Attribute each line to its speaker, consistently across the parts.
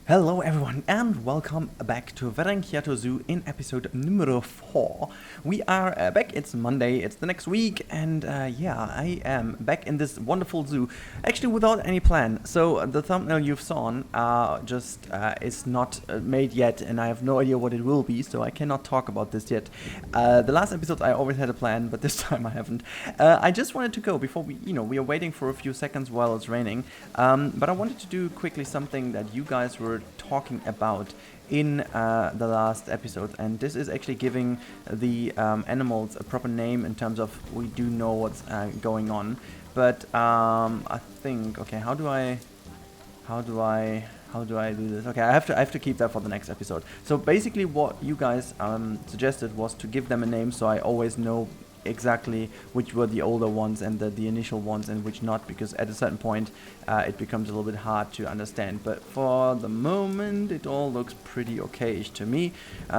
Speaker 1: Hello everyone and welcome back to Verenkierto Zoo in episode numero 4. We are back, it's Monday, it's the next week, and I am back in this wonderful zoo, actually without any plan. So the thumbnail you've seen is not made yet, and I have no idea what it will be, so I cannot talk about this yet. The last episode I always had a plan, but this time I haven't. I just wanted to go before we are waiting for a few seconds while it's raining, but I wanted to do quickly something that you guys were talking about in the last episode, and this is actually giving the animals a proper name in terms of we do know what's going on. But I think, okay, how do I do this? Okay, I have to keep that for the next episode. So basically what you guys suggested was to give them a name, so I always know exactly which were the older ones and the initial ones and which not, because at a certain point it becomes a little bit hard to understand. But for the moment it all looks pretty okay-ish to me.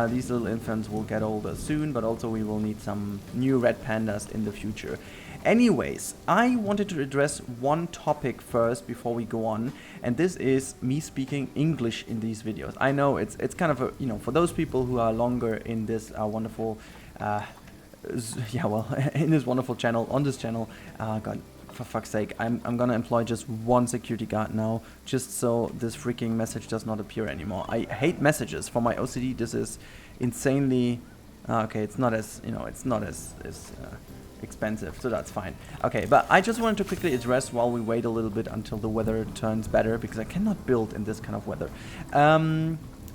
Speaker 1: These little infants will get older soon, but also we will need some new red pandas in the future. Anyways, I wanted to address one topic first before we go on, and this is me speaking English in these videos. I know it's kind of a, for those people who are longer in this wonderful in this wonderful channel, on this channel, God, for fuck's sake, I'm gonna employ just one security guard now, just so this freaking message does not appear anymore. I hate messages. For my OCD, this is insanely, okay, it's not as, expensive, so that's fine. Okay, but I just wanted to quickly address while we wait a little bit until the weather turns better, because I cannot build in this kind of weather.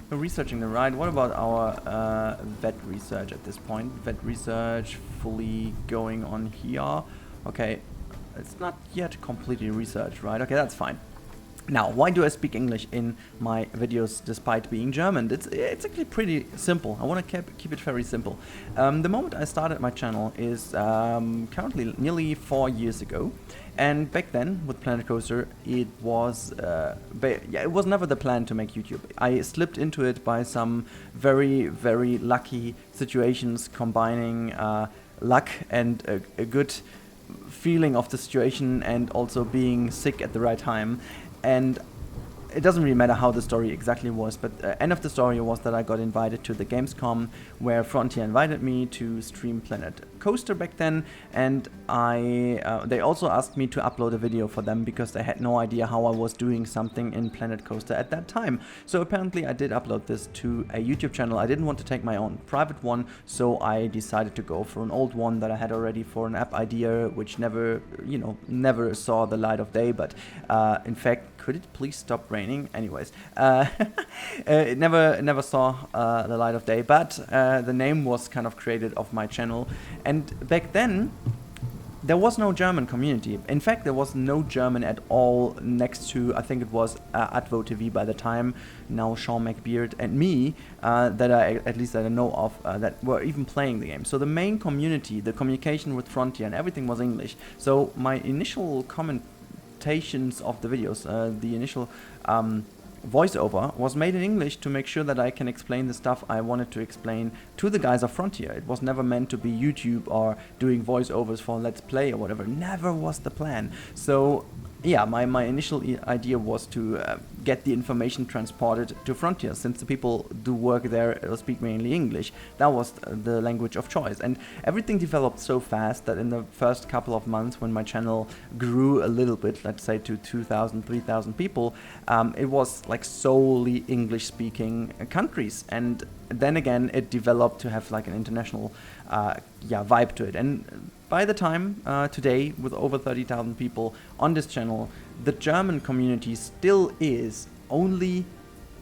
Speaker 1: We're researching the ride. What about our vet research at this point? Vet research fully going on here. Okay, it's not yet completely researched, right? Okay, that's fine. Now, why do I speak English in my videos despite being German? It's actually pretty simple. I want to keep it very simple. The moment I started my channel is currently nearly 4 years ago. And back then, with Planet Coaster, it was it was never the plan to make YouTube. I slipped into it by some very, very lucky situations, combining luck and a good feeling of the situation, and also being sick at the right time. And it doesn't really matter how the story exactly was, but end of the story was that I got invited to the Gamescom, where Frontier invited me to stream Planet Coaster back then, and they also asked me to upload a video for them because they had no idea how I was doing something in Planet Coaster at that time. So apparently I did upload this to a YouTube channel. I didn't want to take my own private one, so I decided to go for an old one that I had already for an app idea, which never saw the light of day. But in fact, could it please stop raining? Anyways, it never saw the light of day, but the name was kind of created of my channel. And back then, there was no German community. In fact, there was no German at all next to, I think it was Advo TV by the time, now Sean McBeard and me, that I know of, that were even playing the game. So the main community, the communication with Frontier and everything was English. So my initial commentations of the videos, the initial voiceover was made in English to make sure that I can explain the stuff I wanted to explain to the guys of Frontier. It was never meant to be YouTube or doing voiceovers for Let's Play or whatever. Never was the plan. So yeah, my initial idea was to get the information transported to Frontier, since the people do work there speak mainly English. That was the language of choice, and everything developed so fast that in the first couple of months, when my channel grew a little bit, let's say to 2,000, 3,000 people, it was like solely English-speaking countries, and then again it developed to have like an international vibe to it. And by the time today, with over 30,000 people on this channel, the German community still is only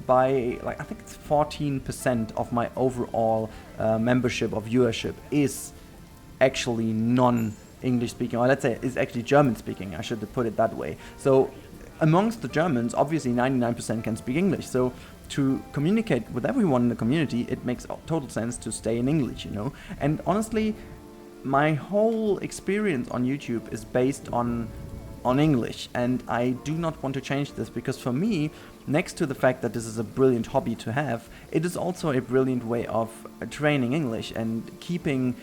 Speaker 1: by, like, I think it's 14% of my overall membership or viewership is actually non-English speaking, or let's say is actually German speaking, I should put it that way. So amongst the Germans, obviously 99% can speak English. So to communicate with everyone in the community, it makes total sense to stay in English, And honestly, my whole experience on YouTube is based on English, and I do not want to change this, because for me, next to the fact that this is a brilliant hobby to have, it is also a brilliant way of training English and keeping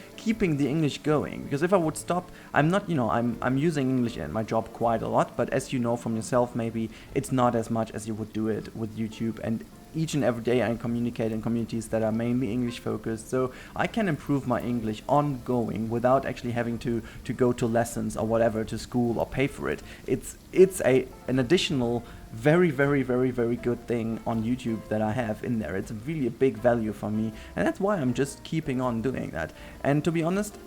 Speaker 1: the English going. Because if I would stop, I'm not, I'm using English in my job quite a lot, but as you know from yourself, maybe it's not as much as you would do it with YouTube. And each and every day I communicate in communities that are mainly English focused, so I can improve my English ongoing without actually having to go to lessons or whatever, to school or pay for it. It's an additional very good thing on YouTube that I have in there. It's really a big value for me, and that's why I'm just keeping on doing that. And to be honest,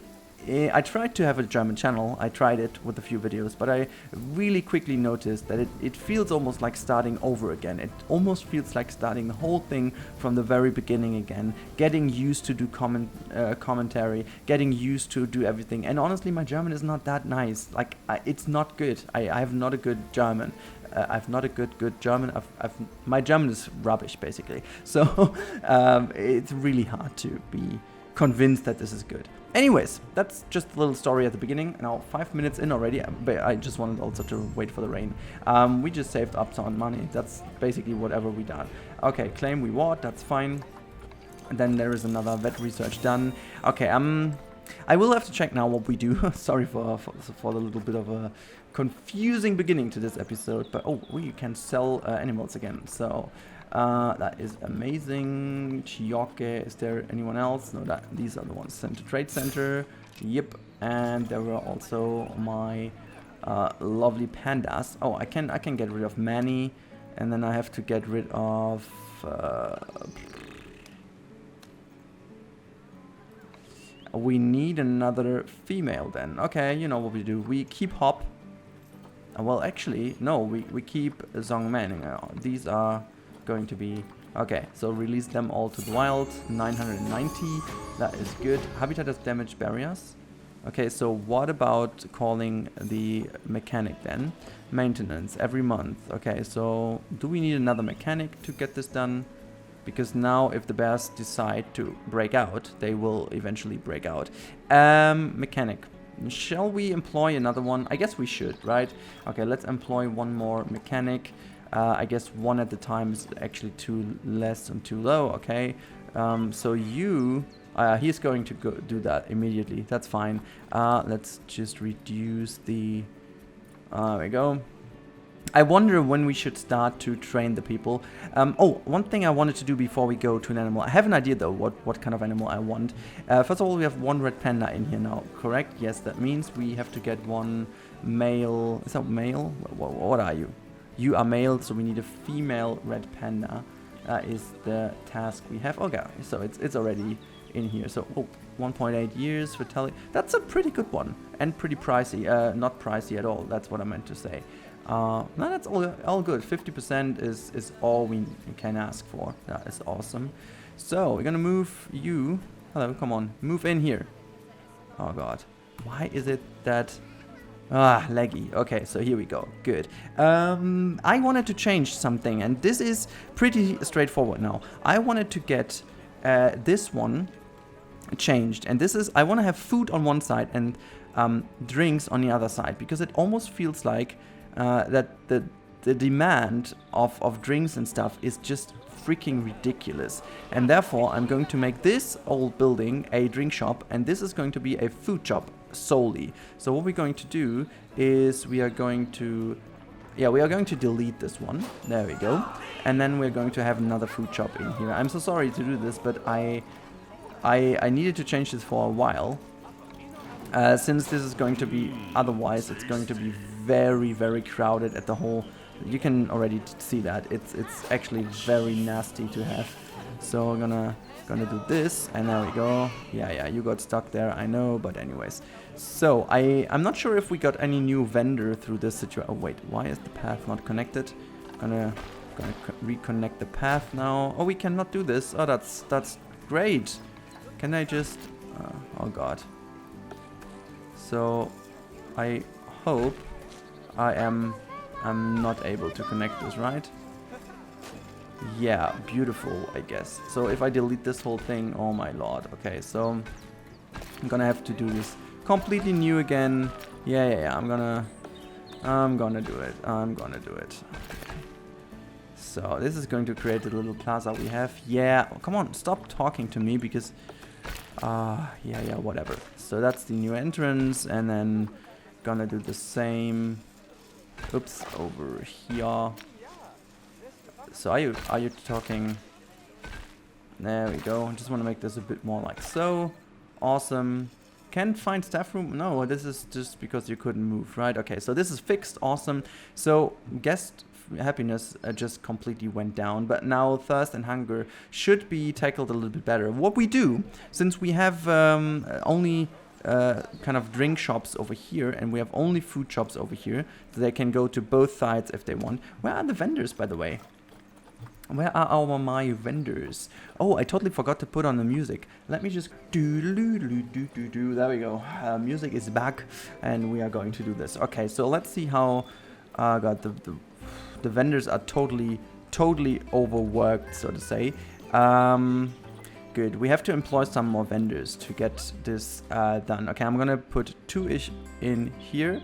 Speaker 1: I tried to have a German channel. I tried it with a few videos, but I really quickly noticed that it feels almost like starting over again. It almost feels like starting the whole thing from the very beginning again, getting used to do commentary, getting used to do everything. And honestly, my German is not that nice. Like, it's not good. I have not a good German. I've not a good German. My German is rubbish, basically. So it's really hard to be convinced that this is good. Anyways, that's just a little story at the beginning. Now 5 minutes in already, but I just wanted also to wait for the rain. We just saved up some money. That's basically whatever we done. Okay, claim reward, that's fine. And then there is another vet research done. Okay, I will have to check now what we do. Sorry for the little bit of a confusing beginning to this episode, but oh, we can sell animals again. So that is amazing. Chioke, is there anyone else? No, these are the ones sent to Trade Center. Yep, and there were also my lovely pandas. Oh, I can get rid of Manny, and then I have to get rid of. We need another female then. Okay, you know what we do. We keep Hop. Well, actually, no, we keep Zong Manning. These are going to be... Okay, so release them all to the wild. 990. That is good. Habitat has damaged barriers. Okay, so what about calling the mechanic then? Maintenance every month. Okay, so do we need another mechanic to get this done? Because now if the bears decide to break out, they will eventually break out. Mechanic. Shall we employ another one? I guess we should, right? Okay, let's employ one more mechanic. I guess one at a time is actually too less and too low. Okay, so you... he's going to go do that immediately. That's fine. Let's just reduce the... there we go. I wonder when we should start to train the people. Oh, one thing I wanted to do before we go to an animal. I have an idea though what kind of animal I want. First of all, we have one red panda in here now, correct? Yes, that means we have to get one male. Is that male? What are you? You are male, so we need a female red panda. That is the task we have. Okay, so it's already in here. So, oh, 1.8 years vitality. That's a pretty good one and pretty pricey. Not pricey at all. That's what I meant to say. No, that's all good. 50% is all we can ask for. That is awesome. So we're gonna move you. Hello, come on, move in here. Oh God, why is it that? Laggy. Okay, so here we go. Good. I wanted to change something, and this is pretty straightforward now. I wanted to get this one changed, and this is I want to have food on one side and drinks on the other side, because it almost feels like that the demand of drinks and stuff is just freaking ridiculous, and therefore I'm going to make this old building a drink shop, and this is going to be a food shop solely. So what we're going to do is we are going to delete this one. There we go. And then we're going to have another food shop in here. I'm so sorry to do this, but I needed to change this for a while. Since this is going to be, otherwise it's going to be very crowded at the whole. You can already see that it's actually very nasty to have. So I'm gonna do this, and there we go. Yeah, you got stuck there, I know, but anyways. So I'm not sure if we got any new vendor through this situation. Oh wait, why is the path not connected? Gonna reconnect the path now. Oh, we cannot do this. Oh, that's great. Can I just? Oh God. So I hope I'm not able to connect this, right? Yeah, beautiful, I guess. So if I delete this whole thing, oh my lord. Okay, so I'm gonna have to do this completely new again. Yeah, I'm gonna do it. Okay. So this is going to create a little plaza we have. Yeah, come on, stop talking to me because... yeah, whatever. So that's the new entrance, and then gonna do the same. Oops, over here. So are you talking? There we go. I just want to make this a bit more like so. Awesome. Can't find staff room? No, this is just because you couldn't move, right? Okay, so this is fixed. Awesome. So guest happiness just completely went down, but now thirst and hunger should be tackled a little bit better. What we do, since we have only kind of drink shops over here, and we have only food shops over here, so they can go to both sides if they want. Where are the vendors, by the way? Where are my vendors? Oh, I totally forgot to put on the music. Let me just do. There we go. Music is back, and we are going to do this. Okay, so let's see how. God, the vendors are totally overworked, so to say. Good. We have to employ some more vendors to get this done. Okay, I'm gonna put 2-ish in here,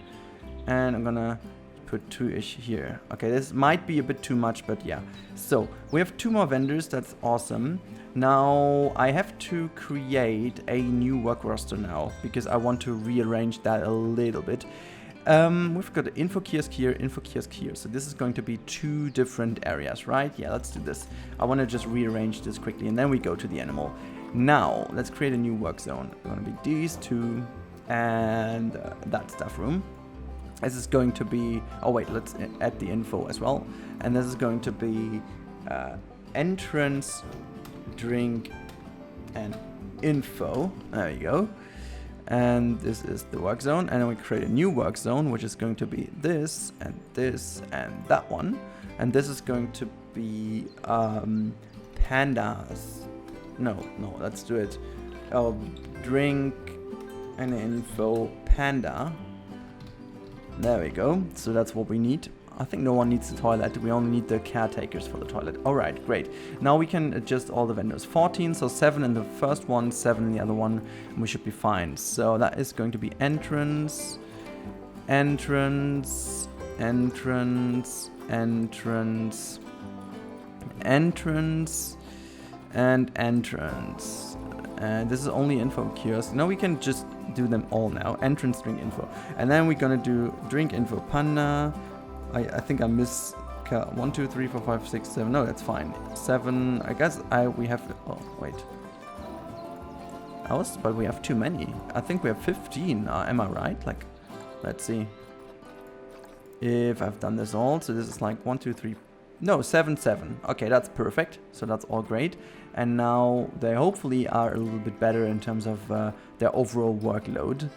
Speaker 1: and I'm gonna put 2-ish here. Okay, this might be a bit too much, but yeah. So we have 2 more vendors. That's awesome. Now I have to create a new work roster now because I want to rearrange that a little bit. We've got an info kiosk here, so this is going to be 2 different areas, right? Yeah, let's do this. I want to just rearrange this quickly, and then we go to the animal. Now, let's create a new work zone. It's going to be these 2 and that staff room. This is going to be... Oh, wait, let's add the info as well. And this is going to be entrance, drink, and info. There you go. And this is the work zone, and then we create a new work zone, which is going to be this and that one, and this is going to be pandas. No, let's do it. Drink and info panda. There we go. So that's what we need. I think no one needs the toilet. We only need the caretakers for the toilet. Alright, great. Now we can adjust all the vendors. 14, so 7 in the first one, 7 in the other one, and we should be fine. So that is going to be entrance, entrance, entrance, entrance, entrance, and entrance. And this is only info kiosk. Now we can just do them all now. Entrance, drink, info. And then we're gonna do drink, info, panda. I think I miss 1, 2, 3, 4, 5, 6, 7. No, that's fine. 7. I guess we have. Oh wait. But we have too many. I think we have 15. Am I right? Like, let's see. If I've done this all, so this is like 1, 2, 3. No, 7, 7. Okay, that's perfect. So that's all great. And now they hopefully are a little bit better in terms of their overall workload.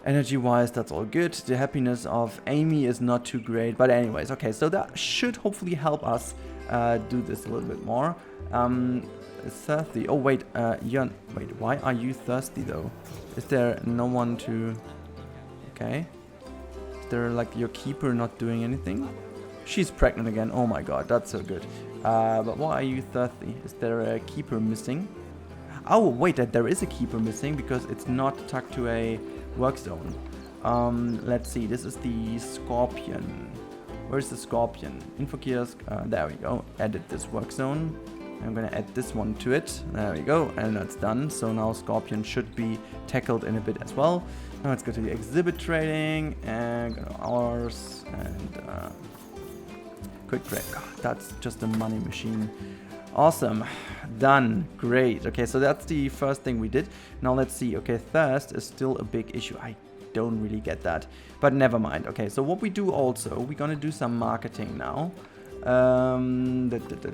Speaker 1: Energy-wise, that's all good. The happiness of Amy is not too great. But anyways, okay, so that should hopefully help us do this a little bit more. Thirsty. Oh, wait. Wait, why are you thirsty, though? Is there no one to... Okay. Is there, like, your keeper not doing anything? She's pregnant again. Oh, my God. That's so good. But why are you thirsty? Is there a keeper missing? Oh, wait. There is a keeper missing because it's not tucked to a... work zone. Let's see. This is the scorpion. Where's the scorpion? Info kiosk. There we go. Edit this work zone. I'm gonna add this one to it. There we go, and that's done. So now scorpion should be tackled in a bit as well. Now let's go to the exhibit trading and go to ours and quick trade. God, that's just a money machine. Awesome. Done. Great. Okay, so that's the first thing we did. Now let's see. Okay, thirst is still a big issue. I don't really get that. But never mind. Okay, so what we do also, we're going to do some marketing now.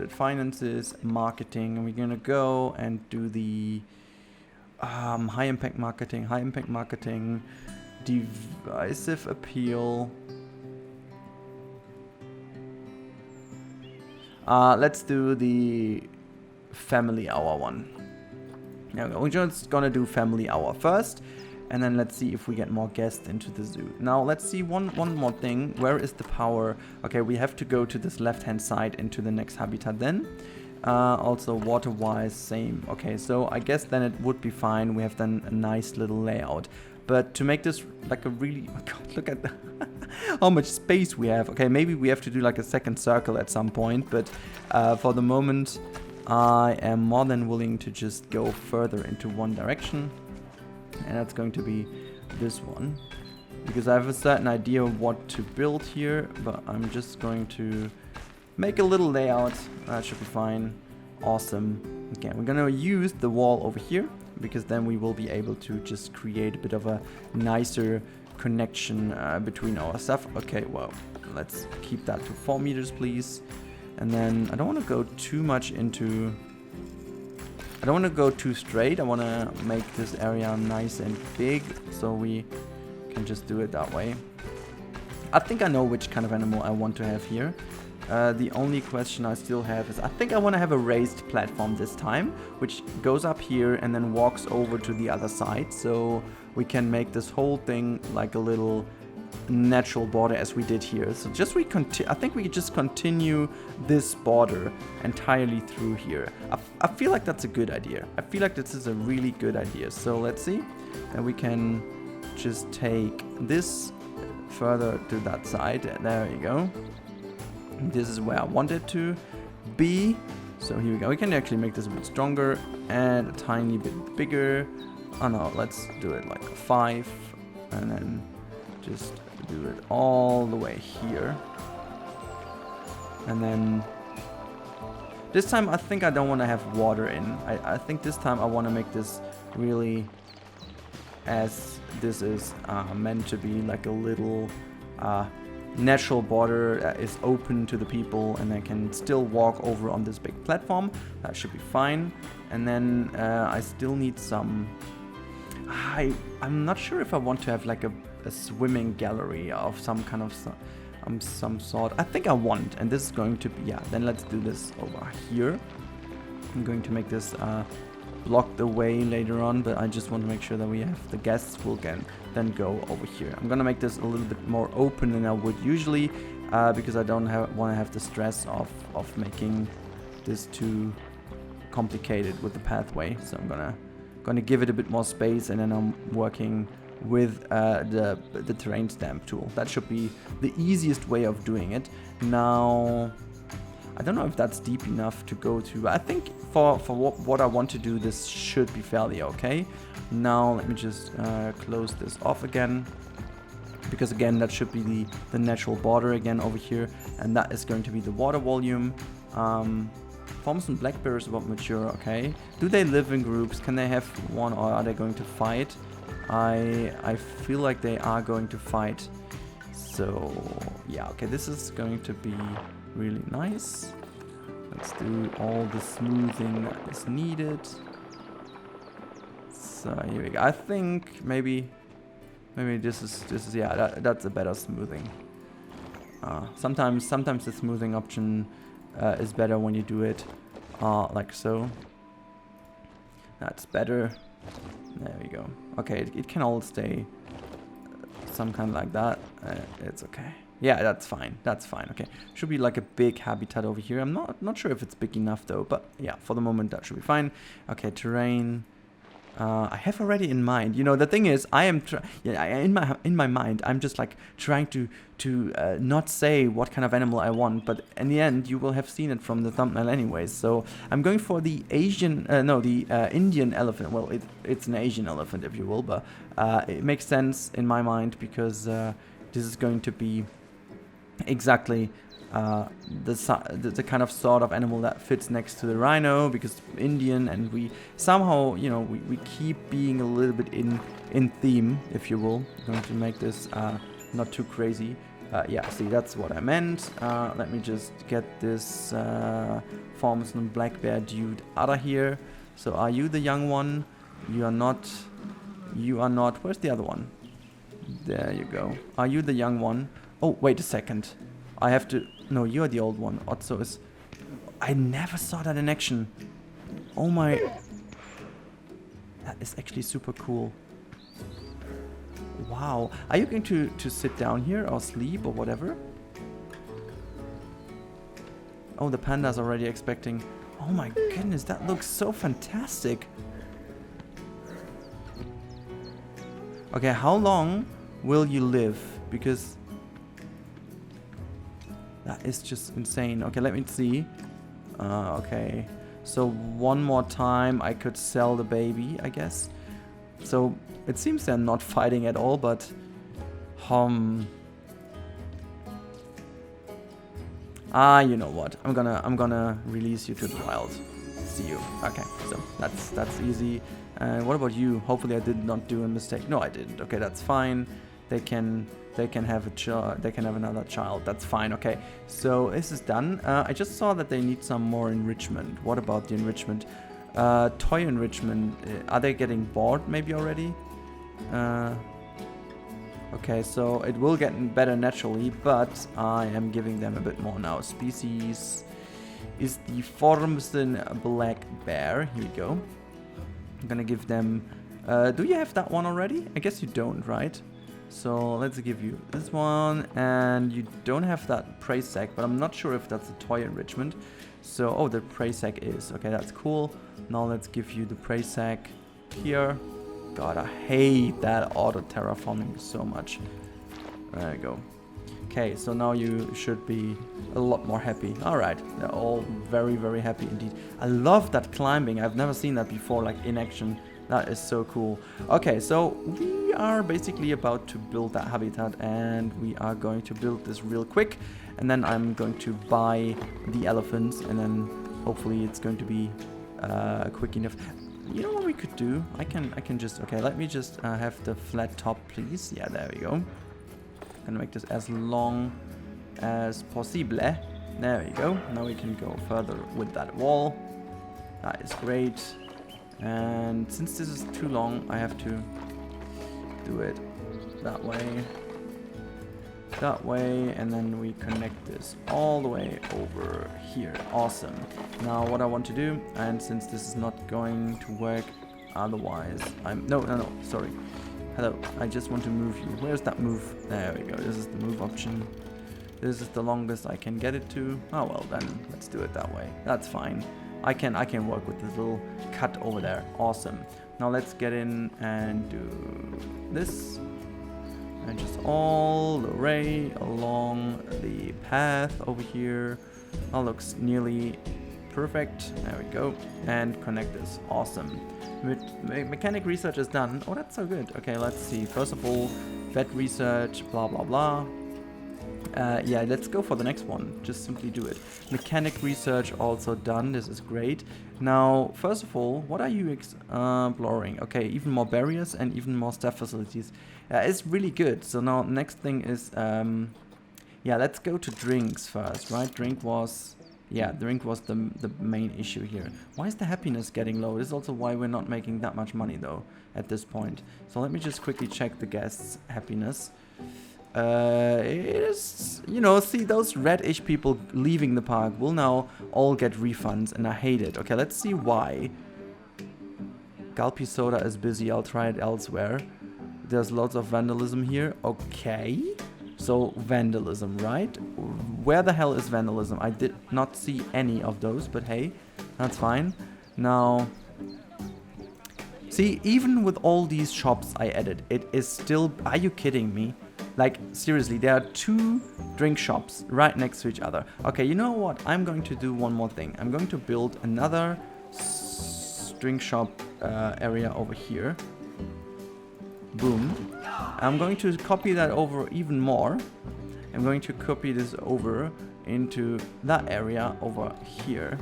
Speaker 1: Finances, marketing. And we're going to go and do the high impact marketing, divisive appeal. Let's do the family hour one. There we go. We're just gonna do family hour first, and then let's see if we get more guests into the zoo. Now let's see one more thing. Where is the power? Okay, we have to go to this left-hand side into the next habitat then. Also water-wise, same. Okay, so I guess then it would be fine. We have then a nice little layout. But to make this like a really... Oh God, look at how much space we have. Okay, maybe we have to do like a second circle at some point. But for the moment, I am more than willing to just go further into one direction. And that's going to be this one. Because I have a certain idea of what to build here. But I'm just going to make a little layout. That should be fine. Awesome. Okay, we're going to use the wall over here. Because then we will be able to just create a bit of a nicer connection between our stuff. Okay, well, let's keep that to 4 meters, please. And then I don't want to go too much into... I don't want to go too straight. I want to make this area nice and big, so we can just do it that way. I think I know which kind of animal I want to have here. The only question I still have is I think I want to have a raised platform this time, which goes up here and then walks over to the other side, so we can make this whole thing like a little natural border as we did here. So just I think we just continue this border entirely through here. I feel like that's a good idea. I feel like this is a really good idea. So let's see. And we can just take this further to that side. There you go. This is where I want it to be. So here we go. We can actually make this a bit stronger and a tiny bit bigger. Oh no, let's do it like a 5 and then just do it all the way here. And then this time I think I don't want to have water in. I think this time I want to make this really as this is meant to be like a little natural border that is open to the people and they can still walk over on this big platform. That should be fine. And then I still need some... I'm not sure if I want to have like a swimming gallery of some kind of some sort. I think I want, and this is going to be... Yeah, then let's do this over here. I'm going to make this block the way later on, but I just want to make sure that we have the guests will then go over here. I'm gonna make this a little bit more open than I would usually, because I don't want to have the stress of making this too complicated with the pathway. So I'm gonna give it a bit more space, and then I'm working with the terrain stamp tool. That should be the easiest way of doing it. Now, I don't know if that's deep enough to go to, but I think for what I want to do, this should be fairly okay. Now let me just close this off again, because again that should be the natural border again over here, and that is going to be the water volume. Farmers and black bears about mature, okay. Do they live in groups? Can they have one, or are they going to fight? I feel like they are going to fight. So yeah, okay, this is going to be really nice. Let's do all the smoothing that is needed. So here we go. I think maybe this is yeah, that's a better smoothing. Sometimes the smoothing option is better when you do it like so. That's better. There we go. Okay, it can all stay some kind of like that. It's okay. Yeah, that's fine. That's fine. Okay, should be like a big habitat over here. I'm not sure if it's big enough though, but yeah, for the moment that should be fine. Okay, terrain. I have already in mind. You know, the thing is, I am in my mind, I'm just like trying to not say what kind of animal I want, but in the end, you will have seen it from the thumbnail anyways. So I'm going for the Indian elephant. Well, it's an Asian elephant, if you will, but it makes sense in my mind because this is going to be exactly the kind of sort of animal that fits next to the rhino, because Indian, and we somehow, you know, we keep being a little bit in theme, if you will. I'm going to make this not too crazy. Yeah, see, that's what I meant. Let me just get this Farmers black bear dude out of here. So are you the young one? You are not. You are not. Where's the other one? There you go. Are you the young one? Oh, wait a second. I have to... No, you're the old one. Otso is... I never saw that in action. Oh my... That is actually super cool. Wow. Are you going to sit down here or sleep or whatever? Oh, the panda's already expecting... Oh my goodness, that looks so fantastic. Okay, how long will you live? Because that is just insane. Okay, let me see. Okay, so one more time I could sell the baby, I guess. So it seems they're not fighting at all, but you know what? I'm gonna release you to the wild. See you. Okay, so that's easy. And what about you? Hopefully I did not do a mistake. No, I didn't. Okay, that's fine. They can have a child. They can have another child. That's fine. Okay, so this is done. I just saw that they need some more enrichment. What about the enrichment? Toy enrichment. Are they getting bored maybe already? Okay, so it will get better naturally, but I am giving them a bit more now. Species is the Formsen black bear. Here we go. I'm gonna give them... do you have that one already? I guess you don't, right? So let's give you this one, and you don't have that prey sack, but I'm not sure if that's a toy enrichment. So, oh, the prey sack is. Okay, that's cool. Now let's give you the prey sack here. God, I hate that auto terraforming so much. There you go. Okay, so now you should be a lot more happy. Alright, they're all very, very happy indeed. I love that climbing. I've never seen that before, like in action. That is so cool. Okay, so we are basically about to build that habitat, and we are going to build this real quick. And then I'm going to buy the elephants, and then hopefully it's going to be quick enough. You know what we could do? I can just... Okay, let me just have the flat top, please. Yeah, there we go. Gonna make this as long as possible. There we go. Now we can go further with that wall. That is great. And since this is too long, I have to do it that way. That way, and then we connect this all the way over here. Awesome. Now what I want to do, and since this is not going to work otherwise, no, sorry. Hello, I just want to move you. Where's that move? There we go. This is the move option. This is the longest I can get it to. Oh well, then let's do it that way. That's fine. I can work with this little cut over there. Awesome. Now let's get in and do this. And just all the way along the path over here. That looks nearly perfect. There we go. And connect this. Awesome. Mechanic research is done. Oh, that's so good. Okay, let's see. First of all, vet research, blah, blah, blah. Yeah, let's go for the next one. Just simply do it. Mechanic research also done. This is great. Now, first of all, what are you exploring? Okay, even more barriers and even more staff facilities. It's really good. So now, next thing is, yeah, let's go to drinks first, right? Drink was the main issue here. Why is the happiness getting low? This is also why we're not making that much money, though, at this point. So let me just quickly check the guests' happiness. It is, you know, see, those reddish people leaving the park will now all get refunds, and I hate it. Okay, let's see why. Gulpy Soda is busy. I'll try it elsewhere. There's lots of vandalism here. Okay. So, vandalism, right? Where the hell is vandalism? I did not see any of those, but hey, that's fine. Now, see, even with all these shops I added, it is still... Are you kidding me? Like, seriously, there are 2 drink shops right next to each other. Okay, you know what? I'm going to do one more thing. I'm going to build another drink shop area over here. Boom. I'm going to copy that over even more. I'm going to copy this over into that area over here.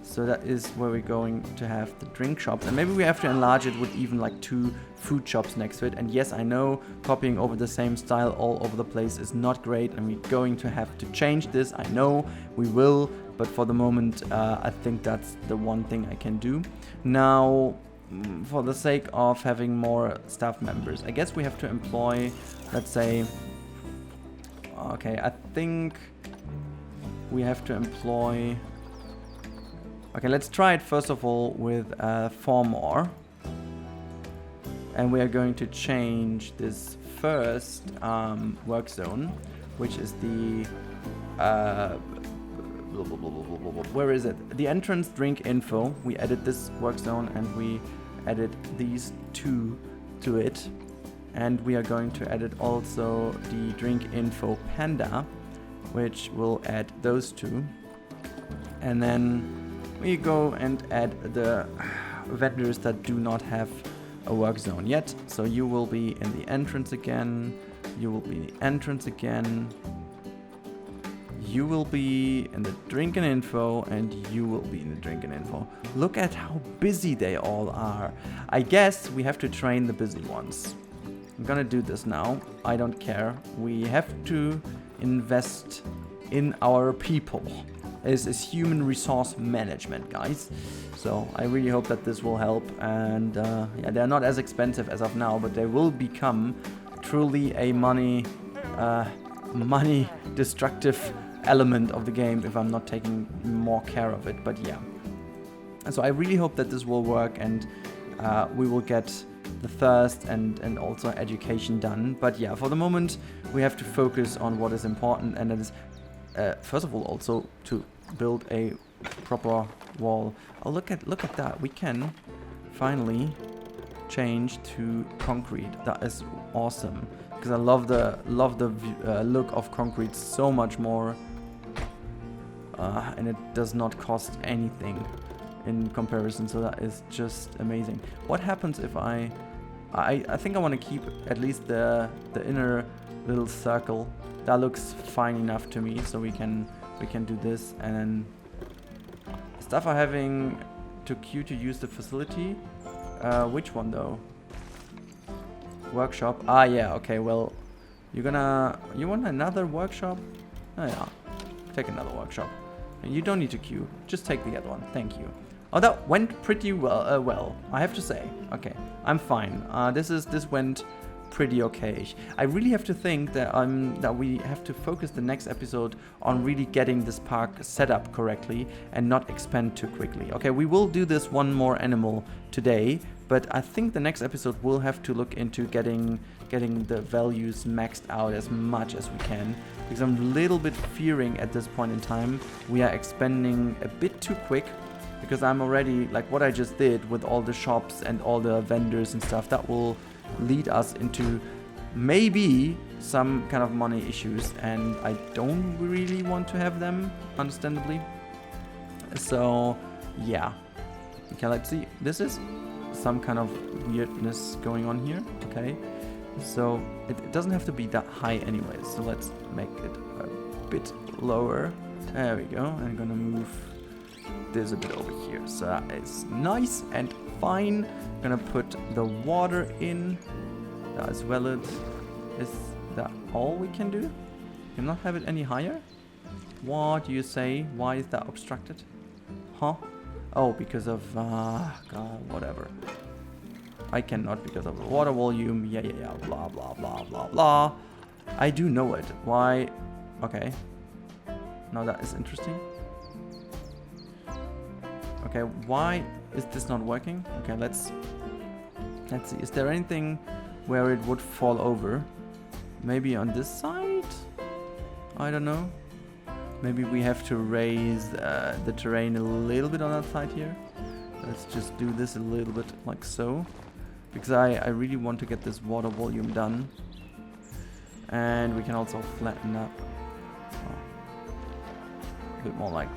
Speaker 1: So that is where we're going to have the drink shops. And maybe we have to enlarge it with even like 2 food shops next to it. And yes, I know copying over the same style all over the place is not great. And we're going to have to change this. I know we will. But for the moment, I think that's the one thing I can do. Now, for the sake of having more staff members, I guess we have to employ, let's say... Okay, I think we have to employ... Okay, let's try it first of all with 4 more. And we are going to change this first work zone, which is the... where is it? The entrance drink info. We added this work zone and we added these 2 to it. And we are going to edit also the drink info panda, which will add those two. And then we go and add the vendors that do not have a work zone yet. So you will be in the entrance again. You will be in the entrance again. You will be in the drink and info, and you will be in the drink and info. Look at how busy they all are. I guess we have to train the busy ones. I'm gonna do this now. I don't care. We have to invest in our people. This is human resource management, guys. So I really hope that this will help. And yeah, they're not as expensive as of now, but they will become truly a money destructive element of the game if I'm not taking more care of it. But yeah, and so I really hope that this will work, and we will get the thirst and also education done. But yeah, for the moment we have to focus on what is important, and that is first of all also to build a proper wall. Oh, look at that. We can finally change to concrete. That is awesome, because I love the look of concrete so much more, and it does not cost anything in comparison. So that is just amazing. What happens if I think I want to keep at least the inner little circle. That looks fine enough to me. So we can do this, and then stuff are having to queue to use the facility. Which one though? Workshop. Ah, yeah. Okay. Well, you want another workshop? Oh yeah. Take another workshop. You don't need to queue. Just take the other one. Thank you. Oh, that went pretty well. Well, I have to say. Okay, I'm fine. This went pretty okay. I really have to think that we have to focus the next episode on really getting this park set up correctly and not expand too quickly. Okay, we will do this one more animal today, but I think the next episode will have to look into getting the values maxed out as much as we can, because I'm a little bit fearing at this point in time we are expanding a bit too quick, because I'm already, like what I just did with all the shops and all the vendors and stuff, that will lead us into maybe some kind of money issues, and I don't really want to have them, understandably. So yeah, okay, let's see. This is some kind of weirdness going on here. Okay, so it doesn't have to be that high anyways, so let's make it a bit lower. There we go. I'm gonna move this a bit over here, so that is nice and fine. I'm gonna put the water in. That is valid. Is that all we can do? Can not have it any higher? What do you say? Why is that obstructed? Huh? Oh, because of God, whatever. I cannot because of the water volume. Yeah. Blah blah blah blah blah. I do know it. Why? Okay. Now that is interesting. Okay, why is this not working? Okay, let's see. Is there anything where it would fall over? Maybe on this side? I don't know. Maybe we have to raise the terrain a little bit on that side here. Let's just do this a little bit like so, because I really want to get this water volume done. And we can also flatten up a bit more like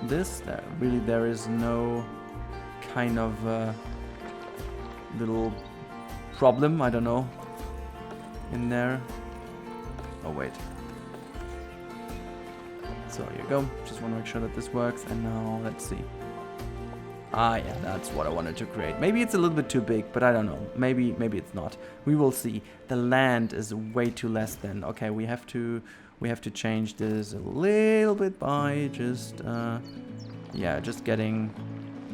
Speaker 1: this. There is no kind of little problem, I don't know, in there. Oh wait, so here you go. Just want to make sure that this works. And now let's see. Ah yeah, that's what I wanted to create. Maybe it's a little bit too big, but I don't know. Maybe it's not. We will see. The land is way too less then. Okay, we have to change this a little bit by just getting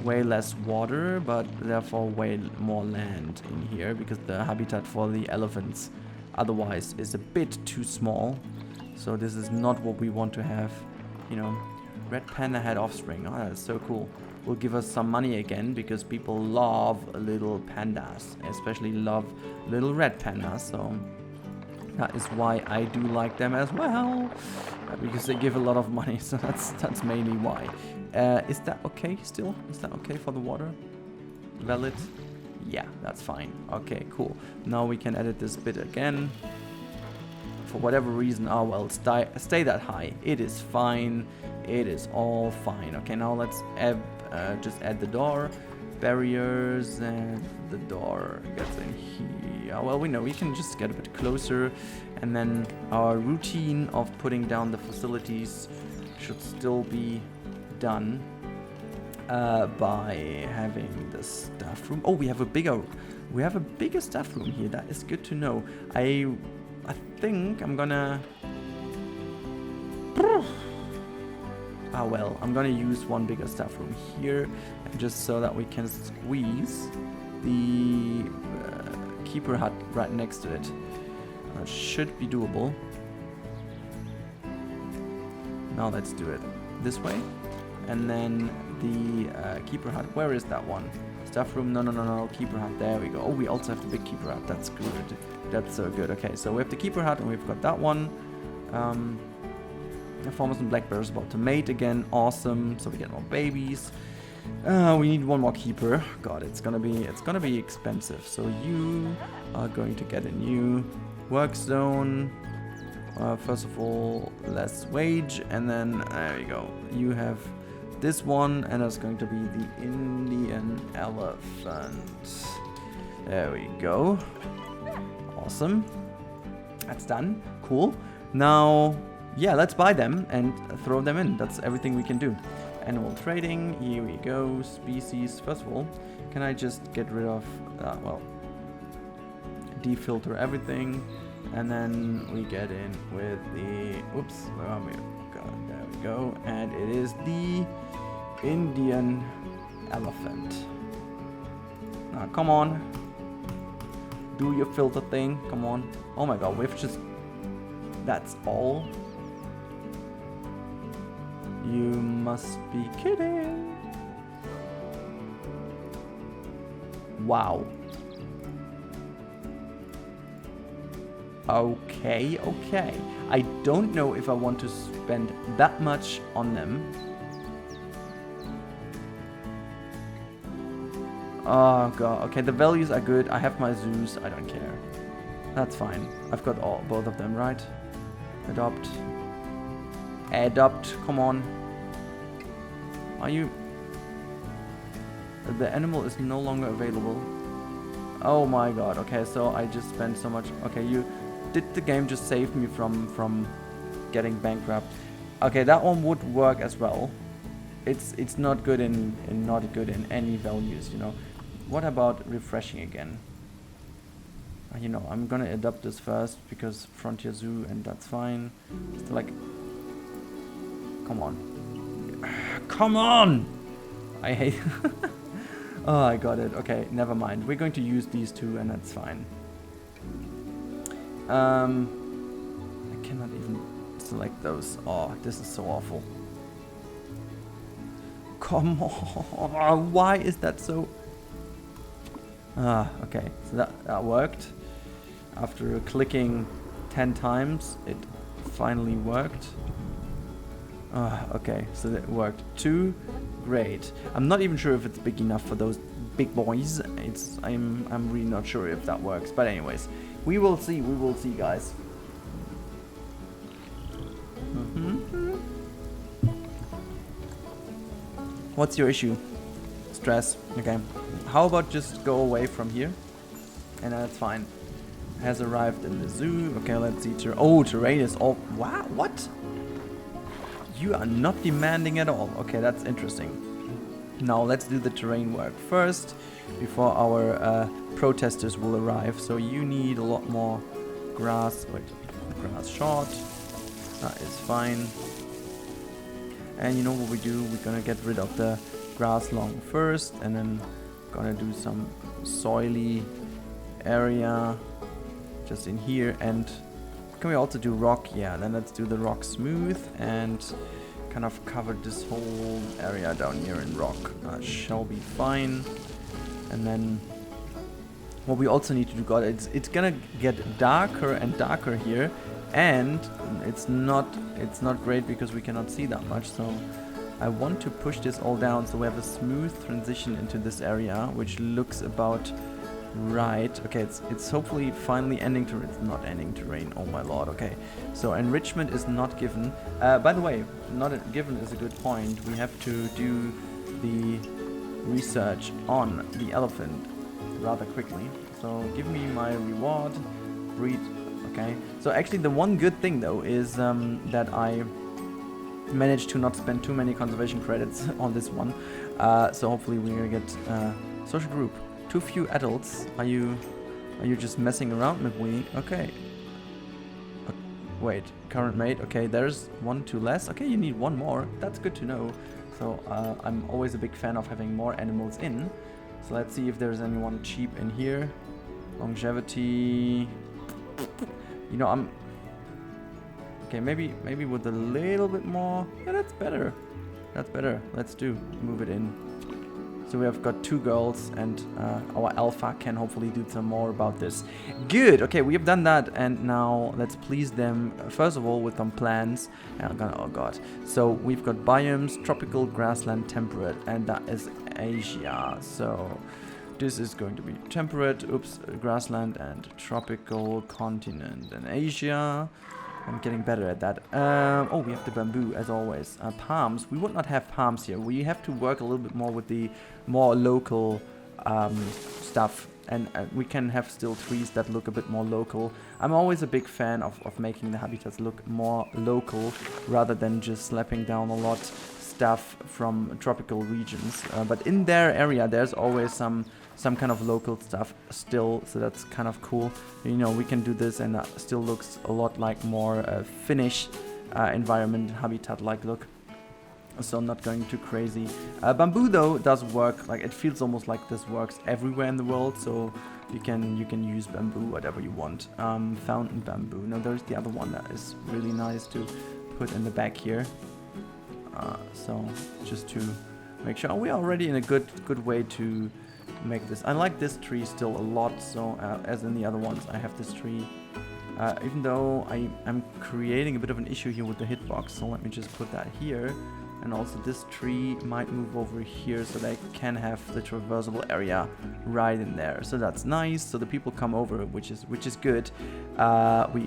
Speaker 1: way less water, but therefore way more land in here, because the habitat for the elephants otherwise is a bit too small. So this is not what we want to have. You know, red panda had offspring. Oh, that's so cool. Will give us some money again, because people love little pandas, especially love little red pandas. So that is why I do like them as well, because they give a lot of money. So that's mainly why. Is that okay still? Is that okay for the water? Valid? Yeah, that's fine. Okay, cool. Now we can edit this bit again. For whatever reason, oh well, stay that high. It is fine. It is all fine. Okay, now let's just add the door. Barriers, and the door gets in here. Well, we know we can just get a bit closer, and then our routine of putting down the facilities should still be done by having the staff room. Oh, we have a bigger staff room here. That is good to know. I think I'm gonna. Ah well, I'm gonna use one bigger staff room here, just so that we can squeeze the keeper hut right next to it. That should be doable. Now let's do it this way, and then the keeper hut. Where is that one? Staff room? No. Keeper hut. There we go. Oh, we also have the big keeper hut. That's good. That's so good. Okay, so we have the keeper hut, and we've got that one. The farmers and black bears about to mate again. Awesome. So we get more babies. We need one more keeper. God, it's gonna be expensive. So you are going to get a new work zone. First of all, less wage, and then there you go. You have this one, and it's going to be the Indian elephant. There we go. Awesome. That's done. Cool. Now. Yeah, let's buy them and throw them in. That's everything we can do. Animal trading, here we go. Species, first of all, can I just get rid of, well, defilter everything, and then we get in with the, oops, where are we? God, there we go, and it is the Indian elephant. Now, come on. Do your filter thing, come on. Oh my god, we've just, that's all? You must be kidding. Wow. Okay. I don't know if I want to spend that much on them. Oh god. Okay, the values are good. I have my zoos. I don't care. That's fine. I've got both of them, right? Adopt. Come on. Are you... The animal is no longer available. Oh my god. Okay, so I just spent so much... Okay, did the game just save me from getting bankrupt? Okay, that one would work as well. It's not good in any values, you know. What about refreshing again? You know, I'm gonna adopt this first because Frontier Zoo, and that's fine. It's like... Come on. Come on! I hate... Oh, I got it. Okay, never mind. We're going to use these two, and that's fine. I cannot even select those. Oh, this is so awful. Come on. Why is that so... Okay. So that worked. After clicking 10 times, it finally worked. Okay, so that worked too. Great. I'm not even sure if it's big enough for those big boys. I'm really not sure if that works. But anyways, we will see. We will see, guys. What's your issue? Stress. Okay. How about just go away from here? And that's fine. Has arrived in the zoo. Okay, let's see. Terrain is all... Wow, what? You are not demanding at all. Okay, that's interesting. Now let's do the terrain work first before our protesters will arrive. So you need a lot more grass. Wait, grass short. That is fine. And you know what we do? We're gonna get rid of the grass lawn first, and then gonna do some soily area just in here. And can we also do rock? Yeah, then let's do the rock smooth and kind of cover this whole area down here in rock. Shall be fine. And then what we also need to do, God, it's gonna get darker and darker here, and it's not great because we cannot see that much. So I want to push this all down so we have a smooth transition into this area, which looks about Right. Okay, it's hopefully finally ending to... It's not ending to rain. Oh my lord. Okay. So enrichment is not given. By the way, not given is a good point. We have to do the research on the elephant rather quickly. So give me my reward. Breed. Okay. So actually the one good thing though is that I managed to not spend too many conservation credits on this one. So hopefully we're gonna get social group. Too few adults. Are you just messing around with me? Okay. Wait, current mate. Okay, there's 1 2 less. Okay, you need 1 more. That's good to know. So I'm always a big fan of having more animals in. So let's see if there's anyone cheap in here. Longevity. You know, I'm... Okay, maybe with a little bit more. Yeah, that's better. That's better. Let's move it in. So we have got 2 girls, and our alpha can hopefully do some more about this. Good. Okay, we have done that, and now let's please them first of all with some plans. Oh god. So we've got biomes: tropical, grassland, temperate, and that is Asia. So this is going to be temperate. Oops, grassland and tropical continent and Asia. I'm getting better at that. Oh, we have the bamboo, as always. Palms. We would not have palms here. We have to work a little bit more with the more local stuff. And we can have still trees that look a bit more local. I'm always a big fan of making the habitats look more local rather than just slapping down a lot stuff from tropical regions. But in their area, there's always some kind of local stuff still, so that's kind of cool. You know, we can do this and still looks a lot like more Finnish environment, habitat-like look. So I'm not going too crazy. Bamboo though does work, like it feels almost like this works everywhere in the world, so you can use bamboo whatever you want. Fountain bamboo. No, there's the other one that is really nice to put in the back here. So just to make sure we're already in a good way to make this. I like this tree still a lot, so as in the other ones I have this tree, even though I'm creating a bit of an issue here with the hitbox, so let me just put that here. And also this tree might move over here so they can have the traversable area right in there, so that's nice. So the people come over, which is good.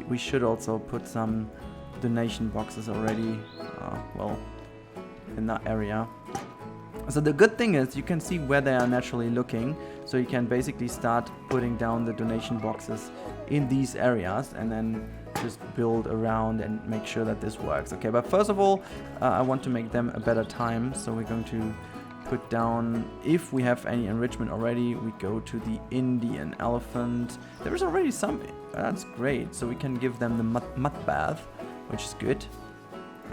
Speaker 1: We should also put some donation boxes already well in that area. So the good thing is you can see where they are naturally looking, so you can basically start putting down the donation boxes in these areas and then just build around and make sure that this works. Okay, but first of all, I want to make them a better time, so we're going to put down, if we have any enrichment already, we go to the Indian elephant. There is already some, that's great, so we can give them the mud bath, which is good.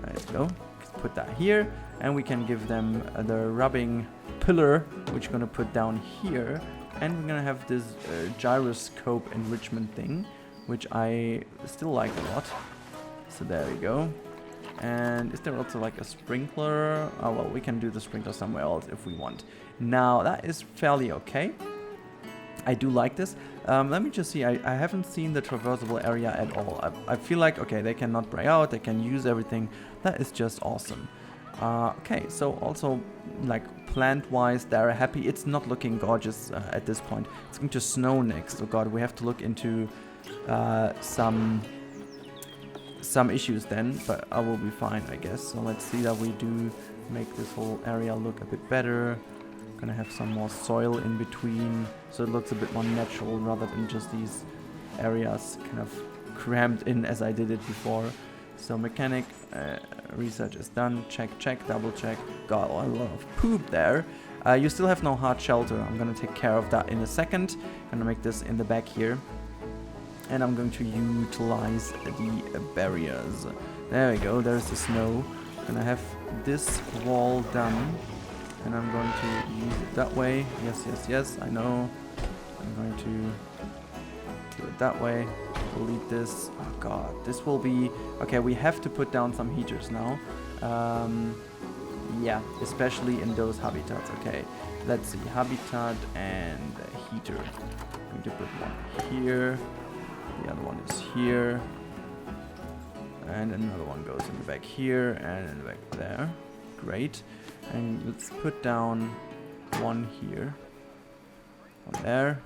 Speaker 1: Let's go. Put that here, and we can give them the rubbing pillar, which we're gonna put down here, and we're gonna have this gyroscope enrichment thing, which I still like a lot. So there we go. And is there also like a sprinkler? Oh well, we can do the sprinkler somewhere else if we want. Now that is fairly okay. I do like this. Let me just see. I haven't seen the traversable area at all. I feel like, okay, they cannot break out. They can use everything. That is just awesome. Okay, so also, like, plant-wise, they're happy. It's not looking gorgeous at this point. It's going to snow next. Oh god, we have to look into some issues then, but I will be fine, I guess. So let's see that we do make this whole area look a bit better. Gonna have some more soil in between, so it looks a bit more natural rather than just these areas kind of crammed in as I did it before. So mechanic research is done. Check, double check. Got a lot of poop there. You still have no hard shelter. I'm gonna take care of that in a second. Gonna make this in the back here, and I'm going to utilize the barriers. There we go. There's the snow. Gonna have this wall done. And I'm going to use it that way. Yes, I know. I'm going to do it that way. Delete this. Oh god, this will be... Okay, we have to put down some heaters now. Yeah, especially in those habitats. Okay, let's see. Habitat and heater. I'm going to put one here. The other one is here. And another one goes in the back here and in the back there. Great. And let's put down one here, one there,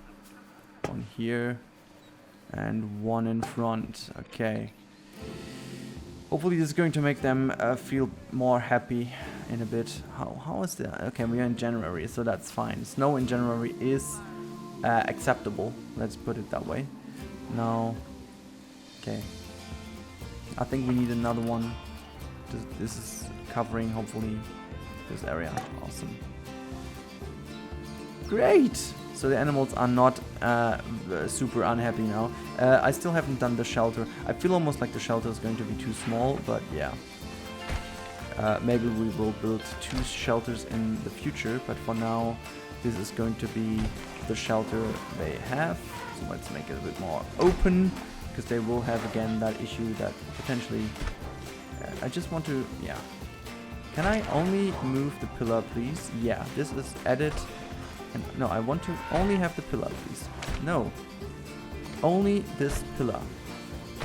Speaker 1: one here, and one in front. Okay. Hopefully this is going to make them feel more happy in a bit. How is that? Okay, we are in January, so that's fine. Snow in January is acceptable. Let's put it that way. Now, okay. I think we need another one. This is covering, hopefully, this area. Awesome. Great! So the animals are not super unhappy now. I still haven't done the shelter. I feel almost like the shelter is going to be too small, but yeah. Maybe we will build 2 shelters in the future, but for now, this is going to be the shelter they have. So let's make it a bit more open, because they will have again that issue that potentially... I just want to... yeah. Can I only move the pillar, please? Yeah, this is edit. And no, I want to only have the pillar, please. No. Only this pillar.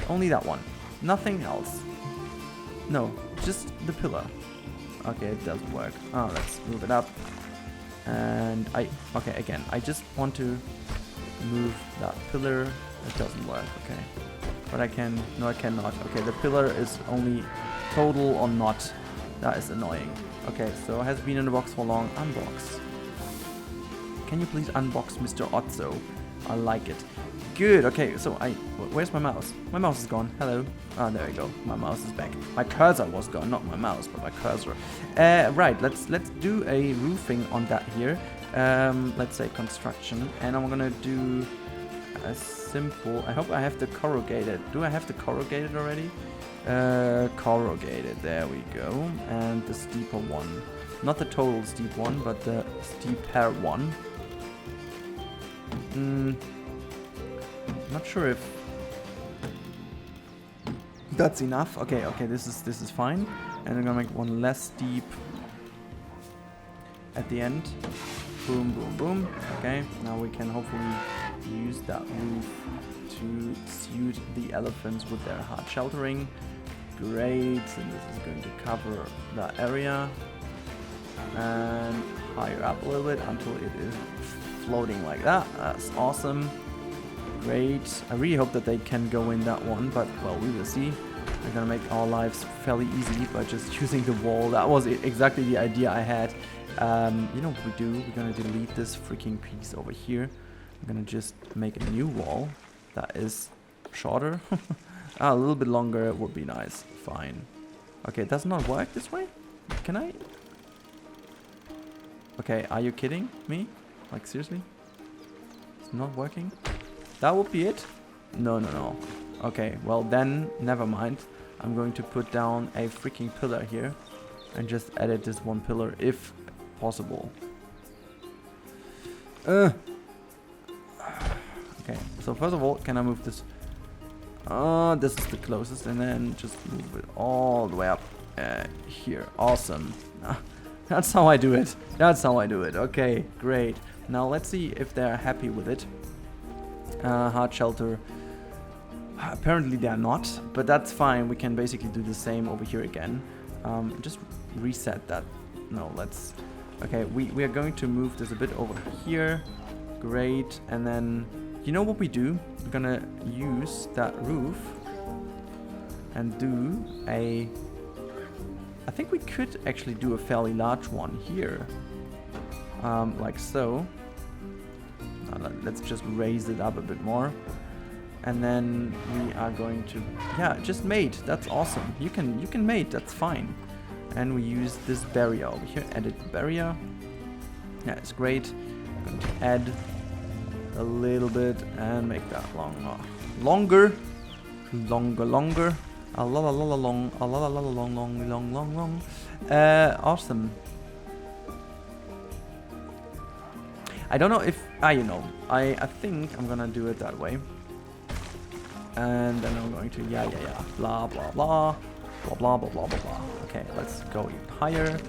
Speaker 1: Only that one. Nothing else. No, just the pillar. Okay, it doesn't work. Oh, let's move it up. And okay, again, I just want to move that pillar. It doesn't work, okay. But I can, no I cannot. Okay, the pillar is only total or not. That is annoying. Okay, so it has been in the box for long. Unbox. Can you please unbox Mr. Otzo? I like it. Good, okay, so where's my mouse? My mouse is gone. Hello. Oh, there we go. My mouse is back. My cursor was gone, not my mouse, but my cursor. Right, let's do a roofing on that here. Let's say construction, and I'm gonna do a simple. I hope I have the corrugated. Do I have the corrugated already? Corrugated. There we go. And the steeper one, not the total steep one, but the steeper one. Not sure if that's enough. Okay, this is fine. And I'm gonna make one less steep at the end. Boom, boom, boom. Okay, now we can hopefully use that roof to suit the elephants with their hard sheltering. Great, and this is going to cover that area. And higher up a little bit until it is floating like that. That's awesome. Great. I really hope that they can go in that one, but well, we will see. We're gonna make our lives fairly easy by just using the wall. That was exactly the idea I had. You know what we do? We're gonna delete this freaking piece over here. I'm gonna just make a new wall that is shorter. A little bit longer would be nice. Fine. Okay, it does not work this way? Can I? Okay, are you kidding me? Like, seriously? It's not working? That would be it? No. Okay, well then, never mind. I'm going to put down a freaking pillar here and just edit this one pillar if possible. Okay, so first of all, can I move this? This is the closest, and then just move it all the way up here. Awesome. That's how I do it. Okay, great. Now let's see if they're happy with it. Hard shelter. Apparently they're not, but that's fine. We can basically do the same over here again. Just reset that. No, let's... Okay, we are going to move this a bit over here. Great. And then, you know what we do? We're gonna use that roof and do a... I think we could actually do a fairly large one here. Like so. Let's just raise it up a bit more. And then we are going to... Yeah, just mate. That's awesome. You can mate. That's fine. And we use this barrier over here. Edit barrier. Yeah, it's great. I'm going to add a little bit and make that longer. A la long. Awesome. I don't know if you know. I think I'm gonna do it that way. And then I'm going to blah blah blah blah blah blah blah blah. Okay, let's go even higher.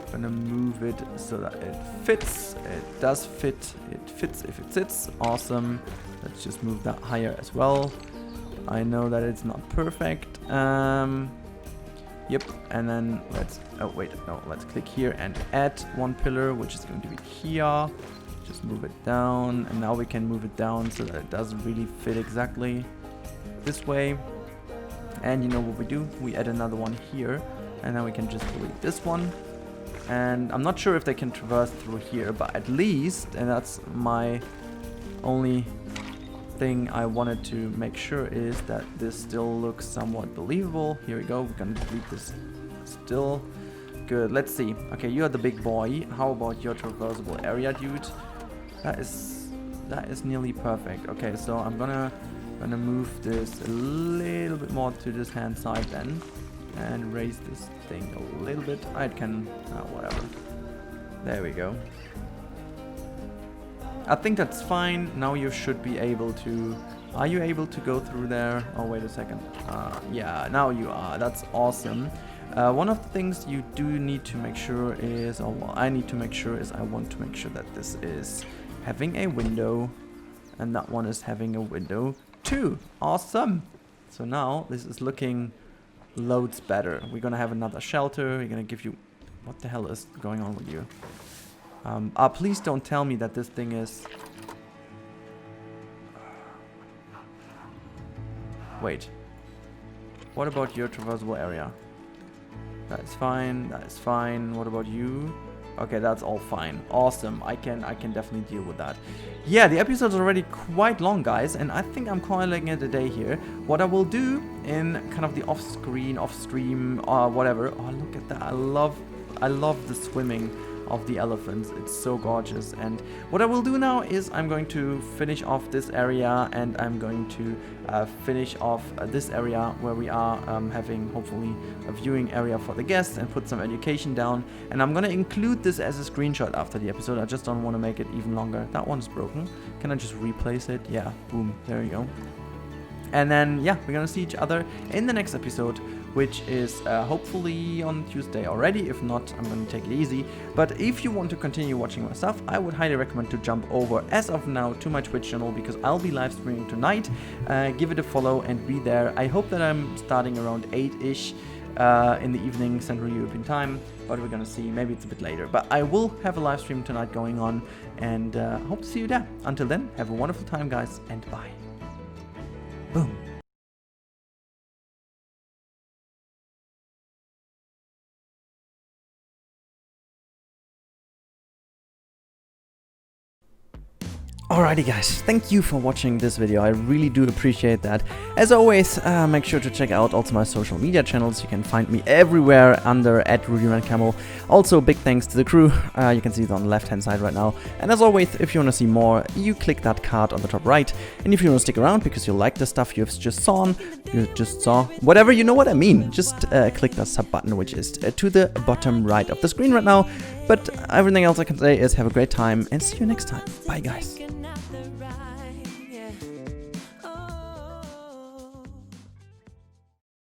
Speaker 1: I'm gonna move it so that it fits. It does fit. It fits if it sits. Awesome. Let's just move that higher as well. I know that it's not perfect. Yep. And then let's. Oh wait, no. Let's click here and add one pillar, which is going to be here. Just move it down, and now we can move it down so that it doesn't really fit exactly this way. And you know what we do? We add another one here, and then we can just delete this one. And I'm not sure if they can traverse through here, but at least, and that's my only thing I wanted to make sure, is that this still looks somewhat believable. Here we go. We're gonna delete this. Still good. Let's see. Okay, you are the big boy. How about your traversable area, dude? That is nearly perfect. Okay, so I'm gonna move this a little bit more to this hand side then, and raise this thing a little bit. I can whatever. There we go. I think that's fine. Now you should be able to... Are you able to go through there? Oh, wait a second. Yeah, now you are. That's awesome. One of the things you do need to make sure is, or well, I need to make sure is, I want to make sure that this is having a window, and that one is having a window too. Awesome. So now this is looking loads better. We're gonna have another shelter. We're gonna give you... What the hell is going on with you? Please don't tell me that this thing is... Wait. What about your traversable area? That is fine. That is fine. What about you? Okay, that's all fine. Awesome. I can definitely deal with that. Yeah, the episode is already quite long, guys, and I think I'm calling it a day here. What I will do in kind of the off-screen, off-stream, whatever. Oh, look at that. I love the swimming of the elephants. It's so gorgeous. And what I will do now is I'm going to finish off this area, and I'm going to finish off this area where we are having hopefully a viewing area for the guests, and put some education down. And I'm going to include this as a screenshot after the episode. I just don't want to make it even longer. That one's broken. Can I just replace it? Yeah, boom, there you go. And then, yeah, we're gonna see each other in the next episode, which is hopefully on Tuesday already. If not, I'm gonna take it easy. But if you want to continue watching my stuff, I would highly recommend to jump over, as of now, to my Twitch channel, because I'll be live streaming tonight. Give it a follow and be there. I hope that I'm starting around 8-ish in the evening, Central European time. But we're gonna see, maybe it's a bit later. But I will have a live stream tonight going on, and hope to see you there. Until then, have a wonderful time, guys, and bye. Boom. Alrighty guys, thank you for watching this video. I really do appreciate that. As always, make sure to check out also my social media channels. You can find me everywhere under @RudyRanCamel. Also, big thanks to the crew. You can see it on the left hand side right now. And as always, if you want to see more, you click that card on the top right. And if you want to stick around because you like the stuff you've just saw, whatever, you know what I mean, just click that sub button, which is to the bottom right of the screen right now. But everything else I can say is have a great time and see you next time. Bye guys.